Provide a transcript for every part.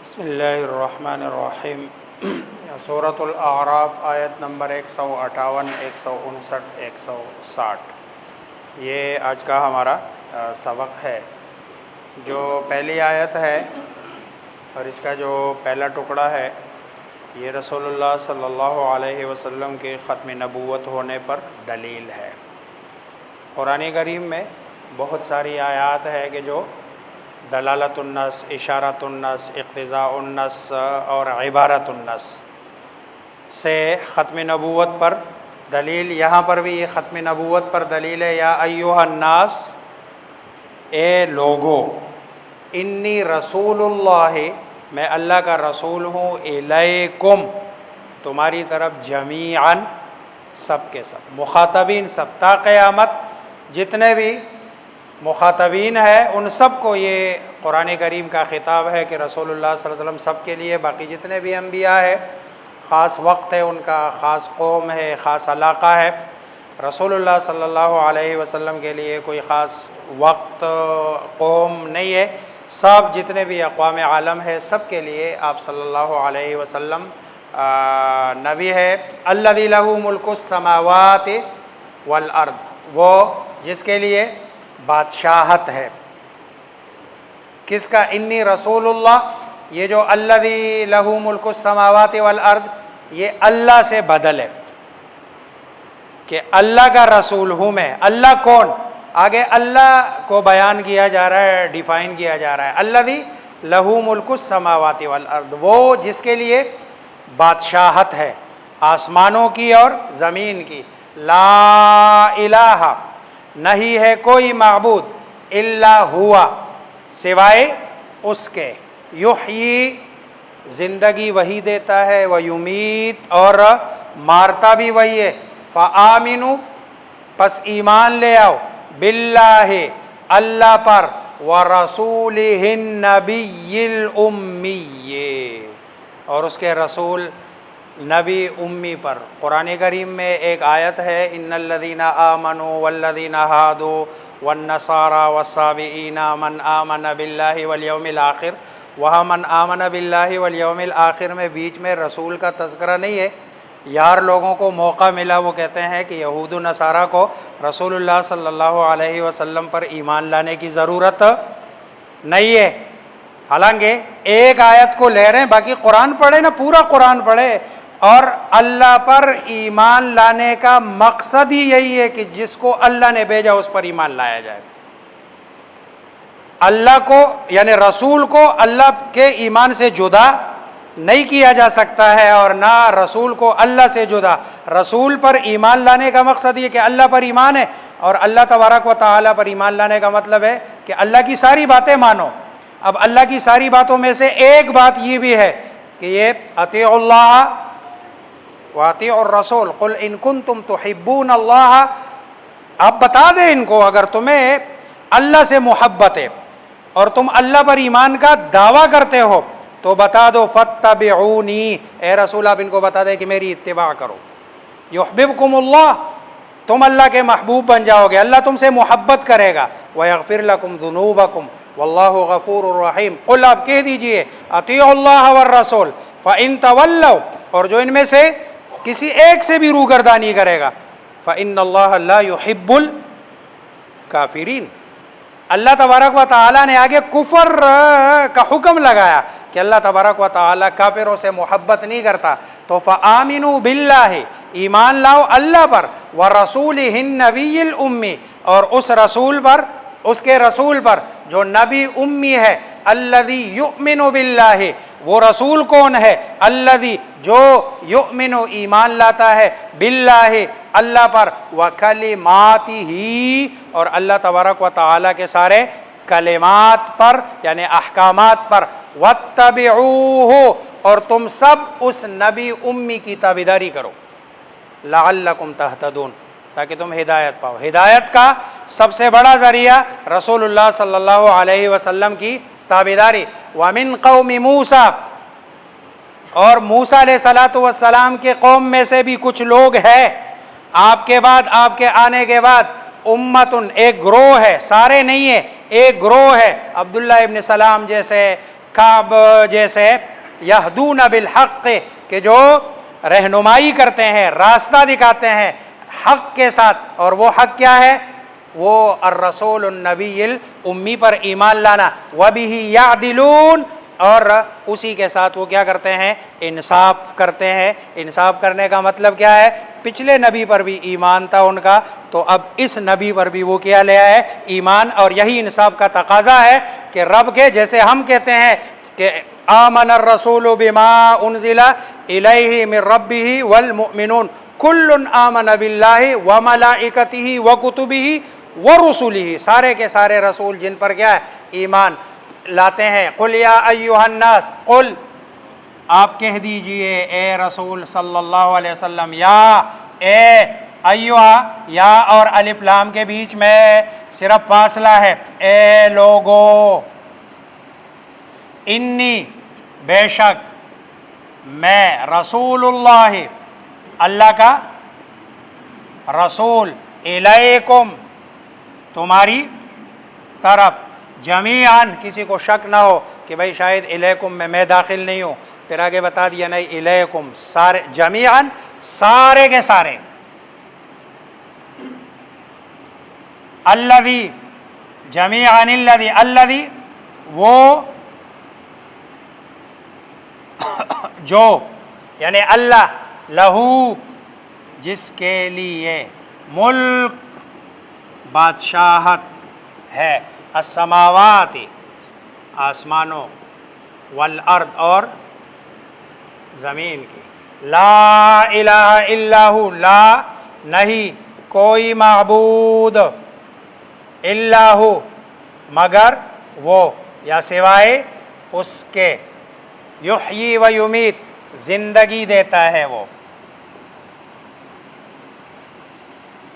بسم اللہ الرحمن الرحیم۔ سورۃ الاعراف آیت نمبر 158، 159، 160 یہ آج کا ہمارا سبق ہے۔ جو پہلی آیت ہے اور اس کا جو پہلا ٹکڑا ہے یہ رسول اللہ صلی اللہ علیہ وسلم کے ختم نبوت ہونے پر دلیل ہے۔ قرآن کریم میں بہت ساری آیات ہے کہ جو دلالت النص، اشارت النص، اقتضاء النص اور عبارت النص سے ختم نبوت پر دلیل، یہاں پر بھی یہ ختم نبوت پر دلیل ہے۔ یا ایھا الناس، اے لوگو، انی رسول اللہ، میں اللہ کا رسول ہوں، الیکم، تمہاری طرف، جمیعاً، سب کے سب، مخاطبین سب، تا قیامت جتنے بھی مخاطبین ہیں ان سب کو یہ قرآن کریم کا خطاب ہے کہ رسول اللہ صلی اللہ علیہ وسلم سب کے لیے، باقی جتنے بھی انبیاء ہے خاص وقت ہے ان کا، خاص قوم ہے، خاص علاقہ ہے۔ رسول اللہ صلی اللہ علیہ وسلم کے لیے کوئی خاص وقت، قوم نہیں ہے، سب جتنے بھی اقوام عالم ہے سب کے لیے آپ صلی اللہ علیہ وسلم نبی ہے۔ الذی لہ ملک السماوات والارض، وہ جس کے لیے بادشاہت ہے۔ کس کا؟ انی رسول اللہ، یہ جو الذی لہ ملک السماوات والارض یہ اللہ سے بدل ہے کہ اللہ کا رسول ہوں میں۔ اللہ کون؟ آگے اللہ کو بیان کیا جا رہا ہے، ڈیفائن کیا جا رہا ہے۔ الذی لہ ملک السماوات والارض، وہ جس کے لیے بادشاہت ہے آسمانوں کی اور زمین کی۔ لا الہ، نہیں ہے کوئی معبود، الا ہوا، سوائے اس کے، یحیی، زندگی وہی دیتا ہے، ویمیت، اور مارتا بھی وہی ہے۔ فآمنوا، پس ایمان لے آؤ، باللہ، اللہ پر، ورسولہ النبی الامی، اور اس کے رسول نبی امی پر۔ قرآن کریم میں ایک آیت ہے، ان الذین آمنوا والذین ہادوا والنصارى والصابئین من آمن باللہ والیوم الآخر، وہاں من آمن باللہ والیوم الآخر میں بیچ میں رسول کا تذکرہ نہیں ہے۔ یار لوگوں کو موقع ملا، وہ کہتے ہیں کہ یہود و نصارہ کو رسول اللہ صلی اللہ علیہ وسلم پر ایمان لانے کی ضرورت نہیں ہے، حالانکہ ایک آیت کو لے رہے ہیں، باقی قرآن پڑھے نا، پورا قرآن پڑھے، اور اللہ پر ایمان لانے کا مقصد ہی یہی ہے کہ جس کو اللہ نے بھیجا اس پر ایمان لایا جائے۔ اللہ کو یعنی رسول کو اللہ کے ایمان سے جدا نہیں کیا جا سکتا ہے، اور نہ رسول کو اللہ سے جدا۔ رسول پر ایمان لانے کا مقصد یہ کہ اللہ پر ایمان ہے، اور اللہ تبارک و تعالیٰ پر ایمان لانے کا مطلب ہے کہ اللہ کی ساری باتیں مانو۔ اب اللہ کی ساری باتوں میں سے ایک بات یہ بھی ہے کہ یہ اطیعوا اللہ واطیعوا الرسول، قل ان کنتم تحبون اللہ، آپ بتا دیں ان کو اگر تمہیں اللہ سے محبت ہے اور تم اللہ پر ایمان کا دعویٰ کرتے ہو تو بتا دو، فاتبعونی، اے رسول آپ ان کو بتا دیں کہ میری اتباع کرو، یحببکم اللہ، تم اللہ کے محبوب بن جاؤ گے، اللہ تم سے محبت کرے گا، ویغفر لکم ذنوبکم واللہ غفور الرحیم۔ قل آپ کہہ دیجئے، اطیعوا اللہ والرسول فإن تولوا، اور جو ان میں سے کسی ایک سے بھی روگردانی کرے گا، فإن اللہ لا يحب الکافرین، اللہ تبارک و تعالیٰ نے آگے کفر کا حکم لگایا کہ اللہ تبارک و تعالیٰ کافروں سے محبت نہیں کرتا۔ تو فآمنوا باللہ، ایمان لاؤ اللہ پر، ورسولہ النبی الامی، اور اس رسول پر، اس کے رسول پر جو نبی امی ہے۔ الذی یؤمن باللہ، وہ رسول کون ہے؟ الذی، جو یؤمن، ایمان لاتا ہے، باللہ، اللہ پر، وکلماتہ، اور اللہ تبارک و تعالیٰ کے سارے کلمات پر یعنی احکامات پر، واتبعوہ، اور تم سب اس نبی امی کی تابعداری کرو، لعلکم تہتدون، تاکہ تم ہدایت پاؤ۔ ہدایت کا سب سے بڑا ذریعہ رسول اللہ صلی اللہ علیہ وسلم کی تابعداری۔ وَمِن قَوْمِ مُوسیٰ، اور موسیٰ علیہ السلام کے قوم میں سے بھی کچھ لوگ ہیں آپ کے بعد، آپ کے آنے کے بعد، امتن، ایک گروہ ہے، سارے نہیں ہے، ایک گروہ ہے، عبداللہ ابن سلام جیسے، کعب جیسے یہدون بالحق کہ جو رہنمائی کرتے ہیں، راستہ دکھاتے ہیں حق کے ساتھ، اور وہ حق کیا ہے؟ وہ الرسول النبی الامی پر ایمان لانا، وبہ یعدلون، اور اسی کے ساتھ وہ کیا کرتے ہیں؟ انصاف کرتے ہیں۔ انصاف کرنے کا مطلب کیا ہے؟ پچھلے نبی پر بھی ایمان تھا ان کا، تو اب اس نبی پر بھی وہ کیا لے آئے؟ ایمان۔ اور یہی انصاف کا تقاضا ہے کہ رب کے، جیسے ہم کہتے ہیں کہ آمن الرسول بما انزل الیہ من ربہ والمؤمنون کل آمن باللہ وملائکتہ وکتبہ ورسلہ، سارے کے سارے رسول جن پر کیا ہے؟ ایمان لاتے ہیں۔ قل یا ایھا الناس، قل آپ کہہ دیجئے اے رسول صلی اللہ علیہ وسلم، یا اے ایھا، یا اور الف لام کے بیچ میں صرف فاصلہ ہے، اے لوگو، انی بے شک میں رسول اللہ، اللہ کا رسول، الیکم تمہاری طرف، جمیعاً، کسی کو شک نہ ہو کہ بھائی شاید الیکم میں داخل نہیں ہوں، پھر آگے بتا دیا نہیں، الیکم سارے، جمیعاً سارے کے سارے، الذی جمیعاً الذی، الذی وہ جو، یعنی اللہ، لہو جس کے لیے، ملک بادشاہت ہے، السماوات آسمانوں، والارض اور زمین کی، لا الہ الا ہو، لا نہیں کوئی معبود، الا ہو مگر وہ، یا سوائے اس کے، یحیی و یمیت زندگی دیتا ہے وہ،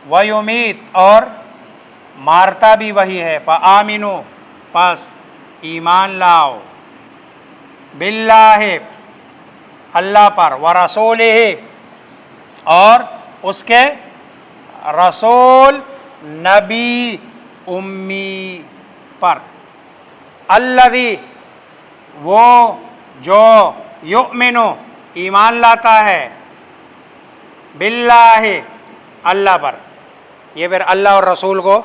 ویمیت اور مارتا بھی وہی ہے، فآمنو پس ایمان لاؤ، باللہ اللہ پر، ورسولہ اور اس کے رسول نبی امی پر، الذی وہ جو، یؤمنو ایمان لاتا ہے، باللہ اللہ پر، یہ پھر اللہ اور رسول کو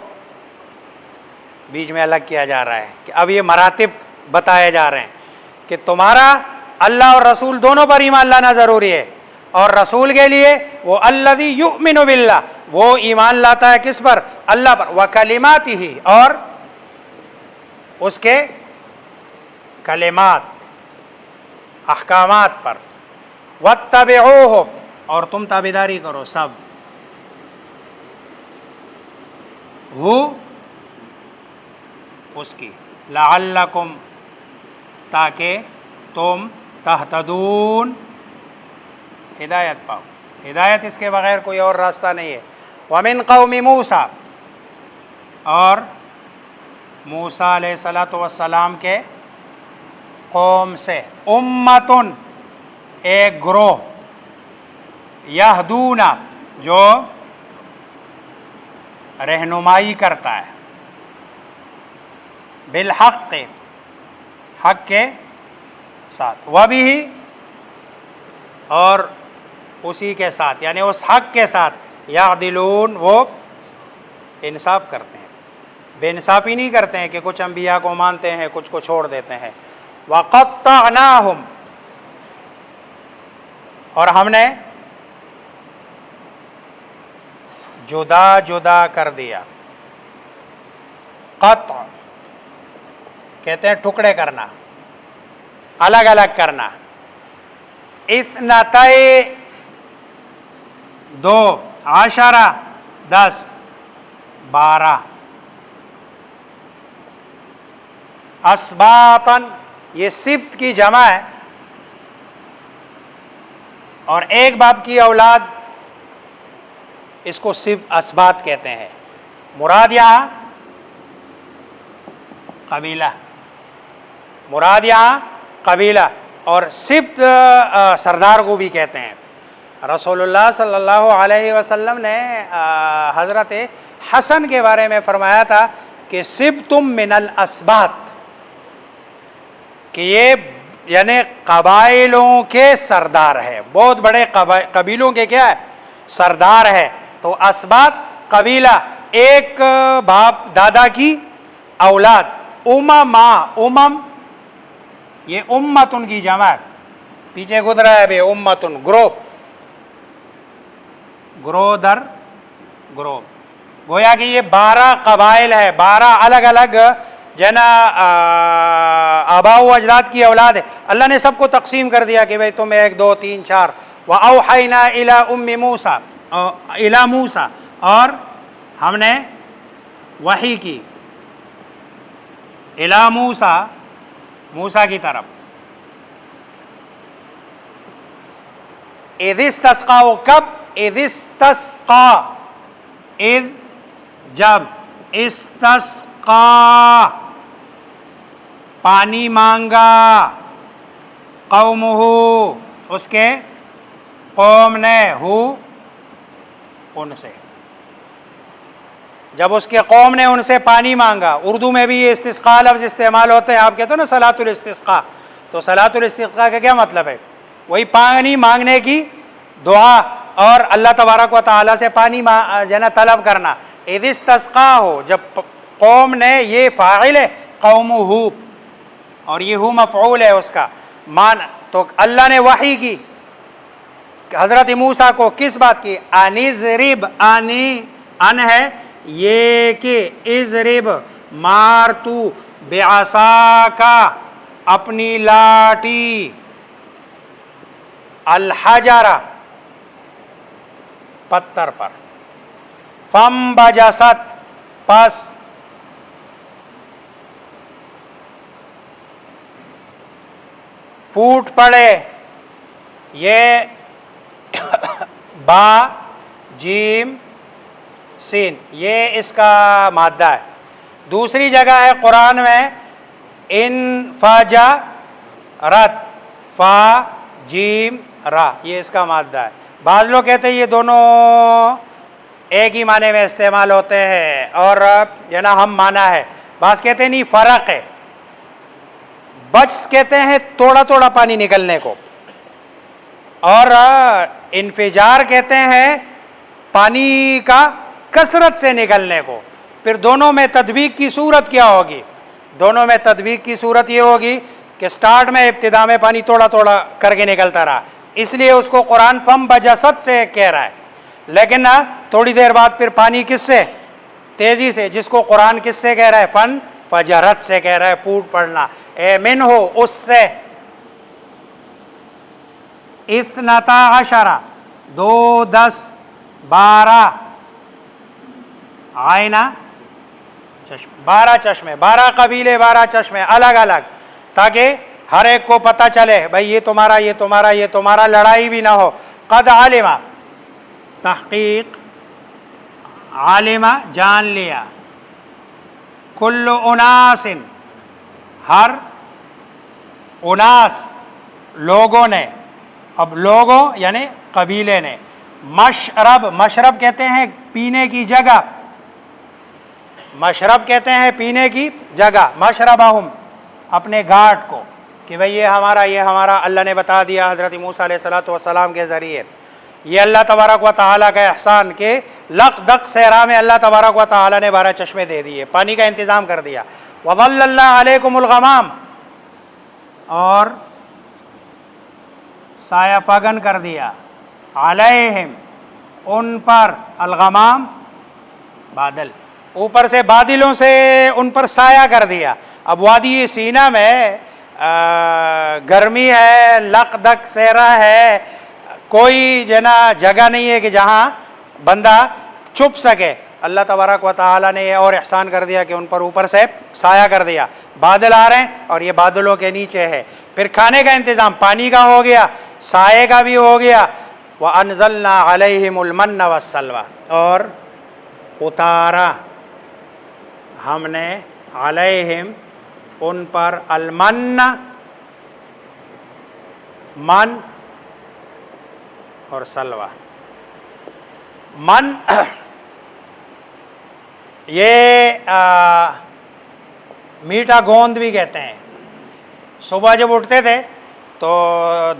بیچ میں الگ کیا جا رہا ہے کہ اب یہ مراتب بتائے جا رہے ہیں کہ تمہارا اللہ اور رسول دونوں پر ایمان لانا ضروری ہے، اور رسول کے لیے وہ الذی یؤمن باللہ، وہ ایمان لاتا ہے کس پر؟ اللہ پر، وکلماتہ اور اس کے کلمات احکامات پر، واتبعوہ اور تم تابعداری کرو سب، ہو اس کی، لعلکم تاکہ تم تہتدون ہدایت پاؤ، ہدایت اس کے بغیر کوئی اور راستہ نہیں ہے۔ ومن قوم موسیٰ اور موسیٰ علیہ السلام کے قوم سے، امتن ایک گروہ، یہدون جو رہنمائی کرتا ہے، بالحق حق کے ساتھ، وبہ اور اسی کے ساتھ، یعنی اس حق کے ساتھ، یعدلون وہ انصاف کرتے ہیں، بے انصافی نہیں کرتے ہیں کہ کچھ انبیاء کو مانتے ہیں کچھ کو چھوڑ دیتے ہیں۔ وقطعناہم اور ہم نے جدا جدا کر دیا، قطع کہتے ہیں ٹکڑے کرنا، الگ الگ کرنا، اثنتئی دو، عشرہ 10، 12، اسباطن یہ سبت کی جمع ہے، اور ایک باپ کی اولاد اس کو سبت اسباط کہتے ہیں، مراد یہاں قبیلہ، مراد یہاں قبیلہ، اور سبت سردار کو بھی کہتے ہیں۔ رسول اللہ صلی اللہ علیہ وسلم نے حضرت حسن کے بارے میں فرمایا تھا کہ سبتم من الاسباط، کہ یہ یعنی قبائلوں کے سردار ہے، بہت بڑے قبیلوں کے کیا ہے سردار ہے. تو اسباط قبیلہ ایک باپ دادا کی اولاد. امم یہ امتن کی جمع ہے، پیچھے گزرا ہے بے امتن گروپ، گرو در گروپ. گویا کہ یہ 12 قبائل ہے، 12 الگ الگ جنا آباء و اجداد کی اولاد ہے. اللہ نے سب کو تقسیم کر دیا کہ بھئی تم 1 2 3 4. وَأَوْحَيْنَا إِلَىٰ أُمِّ مُوسَىٰ إِلَىٰ مُوسَىٰ، اور ہم نے وحی کی إِلَىٰ مُوسَىٰ موسیٰ کی طرف. اِذِ اسْتَسْقَىٰ، کب اِذِ اسْتَسْقَىٰ، اِذ جب، استسقا پانی مانگا، قومہ اس کے قوم نے، ہو ان سے، جب اس کے قوم نے ان سے پانی مانگا. اردو میں بھی یہ استسقاء لفظ استعمال ہوتے ہیں. آپ کہتے ہو نا صلاۃ الاستسقاء، تو صلاۃ الاستسقاء کا کیا مطلب ہے؟ وہی پانی مانگنے کی دعا اور اللہ تبارک و تعالیٰ سے پانی طلب کرنا. اذ استسقا ہو، جب قوم نے، یہ فاعل ہے قومہ، اور یہ ہو مفعول ہے اس کا. تو اللہ نے وحی کی حضرت موسیٰ کو کس بات کی؟ انضرب، ان ہے یہ کہ اضرب مار تو بعصاکا اپنی لاٹھی، الحجر پتھر پر، فانبجست پس پھوٹ پڑے. یہ با جیم سین یہ اس کا مادہ ہے. دوسری جگہ ہے قرآن میں انفجرت، فا جیم را یہ اس کا مادہ ہے. بعض لوگ کہتے ہیں یہ دونوں ایک ہی معنی میں استعمال ہوتے ہیں اور یہ نا ہم معنی ہے. بعض کہتے ہیں نہیں فرق ہے. بچ کہتے ہیں تھوڑا تھوڑا پانی نکلنے کو، اور انفجار کہتے ہیں پانی کا کثرت سے نکلنے کو. پھر دونوں میں تطبیق کی صورت کیا ہوگی؟ دونوں میں تطبیق کی صورت یہ ہوگی کہ سٹارٹ میں ابتدا میں پانی تھوڑا تھوڑا کر کے نکلتا رہا، اس لیے اس کو قرآن فانبجست سے کہہ رہا ہے. لیکن تھوڑی دیر بعد پھر پانی کس سے؟ تیزی سے، جس کو قرآن کس سے کہہ رہا ہے؟ فجرت سے کہہ رہا ہے، پھوٹ پڑنا. اے من ہو اس سے، اثنتا عشرہ 2 10 12 آئینہ چشمے، 12 چشمے، 12 قبیلے، 12 چشمے الگ الگ، تاکہ ہر ایک کو پتہ چلے بھائی یہ تمہارا، یہ تمہارا، یہ تمہارا، لڑائی بھی نہ ہو. قد علما تحقیق، عالمہ جان لیا، کل اناس ہر، اناس لوگوں نے، اب لوگوں یعنی قبیلے نے، مشرب، مشرب کہتے ہیں پینے کی جگہ، مشرب کہتے ہیں پینے کی جگہ، مشربہم اپنے گھاٹ کو، کہ بھئی یہ ہمارا، یہ ہمارا. اللہ نے بتا دیا حضرت موسیٰ علیہ السلام کے ذریعے. یہ اللہ تبارک و تعالیٰ کا احسان کہ لق دق صحرا میں اللہ تبارک و تعالیٰ نے 12 چشمے دے دیے، پانی کا انتظام کر دیا. وَظَلَّلْنَا عَلَيْكُمُ الْغَمَامَ، اور سایہ فگن کر دیا، علیہم ان پر، الغمام بادل، اوپر سے بادلوں سے ان پر سایہ کر دیا. اب وادی سینا میں گرمی ہے، لق دق صحرا ہے، کوئی جگہ نہیں ہے کہ جہاں بندہ چھپ سکے. اللہ تبارک و تعالیٰ نے یہ اور احسان کر دیا کہ ان پر اوپر سے سایہ کر دیا. بادل آ رہے ہیں اور یہ بادلوں کے نیچے ہے. پھر کھانے کا انتظام پانی کا ہو گیا، سائے کا بھی ہو گیا. وَأَنزَلْنَا عَلَيْهِمُ الْمَنَّ وَالسَّلْوَىٰ، اور اتارا ہم نے، علیہم ان پر، المن من اور سلوہ. من یہ میٹھا گوند بھی کہتے ہیں، صبح جب اٹھتے تھے تو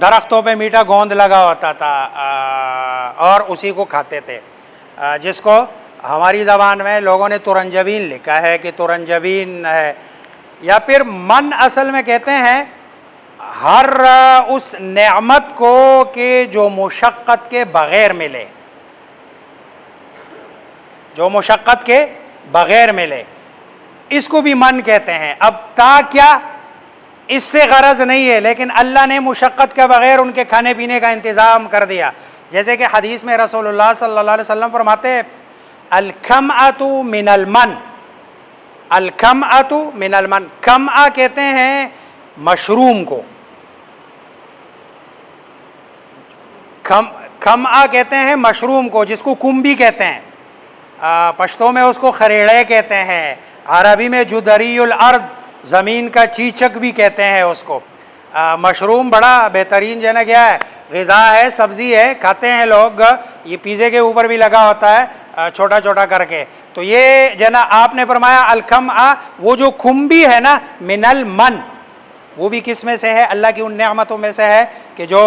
درختوں پہ میٹھا گوند لگا ہوتا تھا اور اسی کو کھاتے تھے، جس کو ہماری زبان میں لوگوں نے ترنجبین لکھا ہے کہ ترنجبین ہے، یا پھر من اصل میں کہتے ہیں ہر اس نعمت کو کہ جو مشقت کے بغیر ملے، جو مشقت کے بغیر ملے، اس کو بھی من کہتے ہیں۔ اب تا کیا اس سے غرض نہیں ہے، لیکن اللہ نے مشقت کے بغیر ان کے کھانے پینے کا انتظام کر دیا، جیسے کہ حدیث میں رسول اللہ صلی اللہ علیہ وسلم فرماتے ہیں الکھمأۃ من المن، الکھمأۃ من المن، کھمأ کہتے ہیں مشروم کو، کھمأ کہتے ہیں مشروم کو، جس کو کمبی کہتے ہیں، پشتو میں اس کو خریڑے کہتے ہیں، عربی میں جدری الارض، زمین کا چیچک بھی کہتے ہیں اس کو۔ مشروم بڑا بہترین جو ہے نا کیا ہے، غذا ہے، سبزی ہے، کھاتے ہیں لوگ، یہ پیزے کے اوپر بھی لگا ہوتا ہے چھوٹا چھوٹا کر کے۔ تو یہ جو ہے نا آپ نے فرمایا الکھمأ، وہ جو کھمبی ہے نا من المن، وہ بھی کس میں سے ہے؟ اللہ کی ان نعمتوں میں سے ہے کہ جو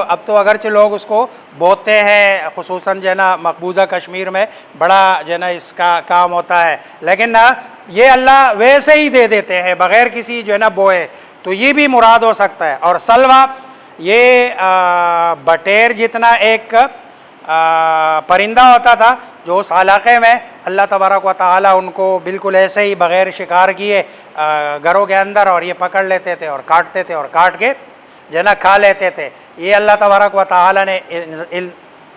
اب تو اگرچہ لوگ اس کو بوتے ہیں، خصوصاً جو ہے نا مقبوضہ کشمیر میں بڑا جو ہے نا اس کا کام ہوتا ہے، لیکن یہ اللہ ویسے ہی دے دیتے ہیں بغیر کسی جو ہے نا بوئے، تو یہ بھی مراد ہو سکتا ہے۔ اور سلوا یہ بٹیر جتنا ایک پرندہ ہوتا تھا جو اس علاقے میں اللہ تبارک و تعالیٰ ان کو بالکل ایسے ہی بغیر شکار کیے گھروں کے اندر، اور یہ پکڑ لیتے تھے اور کاٹتے تھے اور کاٹ کے جو ہے نا کھا لیتے تھے، یہ اللہ تبارک و تعالیٰ نے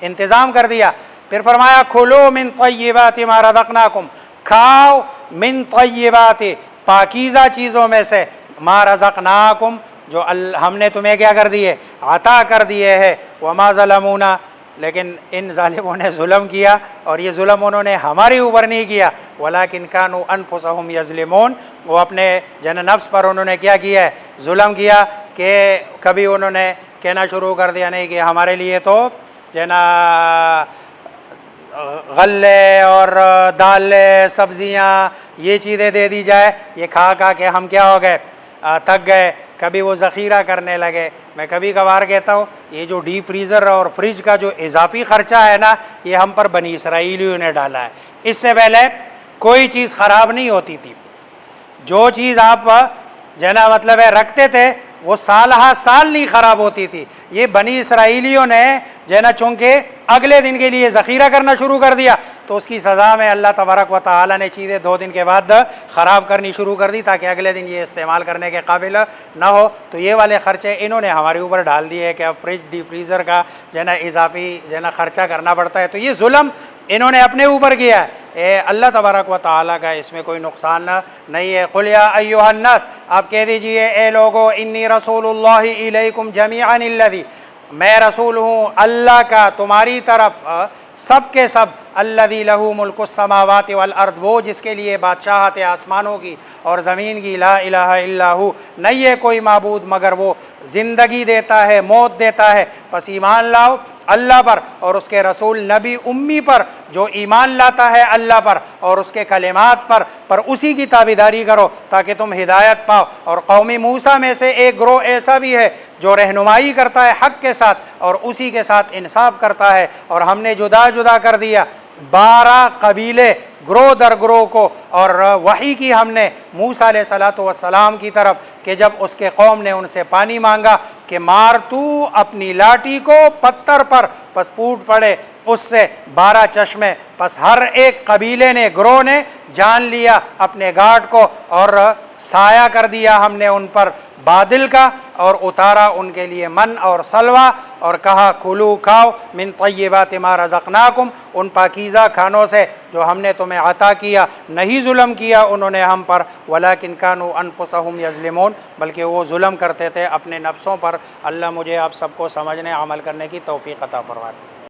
انتظام کر دیا۔ پھر فرمایا کھلو من طیبات ما رزقناکم، کھاؤ من طیبات، پاکیزہ چیزوں میں سے، ما رزقناکم، جو ہم نے تمہیں کیا کر دیے، عطا کر دیے ہے، وما ظلمونا، لیکن ان ظالموں نے ظلم کیا، اور یہ ظلم انہوں نے ہمارے اوپر نہیں کیا، ولیکن کانوا انفسہم یظلمون، وہ اپنے جن نفس پر انہوں نے کیا کیا ہے، ظلم کیا، کہ کبھی انہوں نے کہنا شروع کر دیا نہیں کہ ہمارے لیے تو جو ہے نا غلے اور دالیں، سبزیاں، یہ چیزیں دے دی جائے، یہ کھا کھا کے ہم کیا ہو گئے، تک گئے۔ کبھی وہ ذخیرہ کرنے لگے۔ میں کبھی کبھار کہتا ہوں یہ جو ڈیپ فریزر اور فریج کا جو اضافی خرچہ ہے نا، یہ ہم پر بنی اسرائیلیوں نے ڈالا ہے۔ اس سے پہلے کوئی چیز خراب نہیں ہوتی تھی، جو چیز آپ جو ہے نا مطلب ہے رکھتے تھے وہ سال ہا سال نہیں خراب ہوتی تھی۔ یہ بنی اسرائیلیوں نے جو ہے نا چونکہ اگلے دن کے لیے ذخیرہ کرنا شروع کر دیا، تو اس کی سزا میں اللہ تبارک و تعالیٰ نے چیزیں 2 دن کے بعد خراب کرنی شروع کر دی تاکہ اگلے دن یہ استعمال کرنے کے قابل نہ ہو۔ تو یہ والے خرچے انہوں نے ہمارے اوپر ڈال دیے کہ اب فریج ڈیپ فریزر کا جو ہے نا اضافی جو ہے نا خرچہ کرنا پڑتا ہے، تو یہ ظلم انہوں نے اپنے اوپر کیا ہے۔ اللہ تبارک و تعالیٰ کا اس میں کوئی نقصان نہیں ہے۔ قل یا ایھا الناس، آپ کہہ دیجئے اے لوگو، انی رسول اللہ الیکم جمیعا الذی، میں رسول ہوں اللہ کا تمہاری طرف سب کے سب، الذی لہ ملک السماوات والارض، وہ جس کے لیے بادشاہت آسمانوں کی اور زمین کی، لا الہ الا ہو، نہیں ہے کوئی معبود مگر وہ، زندگی دیتا ہے، موت دیتا ہے۔ پس ایمان لاؤ اللہ پر اور اس کے رسول نبی امی پر، جو ایمان لاتا ہے اللہ پر اور اس کے کلمات پر اسی کی تابعداری کرو تاکہ تم ہدایت پاؤ۔ اور قوم موسیٰ میں سے ایک گروہ ایسا بھی ہے جو رہنمائی کرتا ہے حق کے ساتھ اور اسی کے ساتھ انصاف کرتا ہے، اور ہم نے جدا جدا کر دیا 12 قبیلے گروہ در گروہ کو، اور وحی کی ہم نے موسیٰ علیہ السلام کی طرف کہ جب اس کے قوم نے ان سے پانی مانگا کہ مار تو اپنی لاٹھی کو پتھر پر، پس پھوٹ پڑے اس سے 12 چشمے، پس ہر ایک قبیلے نے، گروہ نے جان لیا اپنے گھاٹ کو، اور سایہ کر دیا ہم نے ان پر بادل کا، اور اتارا ان کے لیے من اور سلوا، اور کہا کلو کھاؤ من طیبات ما رزقناکم، ان پاکیزہ کھانوں سے جو ہم نے تمہیں عطا کیا، نہیں ظلم کیا انہوں نے ہم پر، ولیکن کانوا انفسہم یظلمون، بلکہ وہ ظلم کرتے تھے اپنے نفسوں پر۔ اللہ مجھے آپ سب کو سمجھنے عمل کرنے کی توفیق عطا فرمائے۔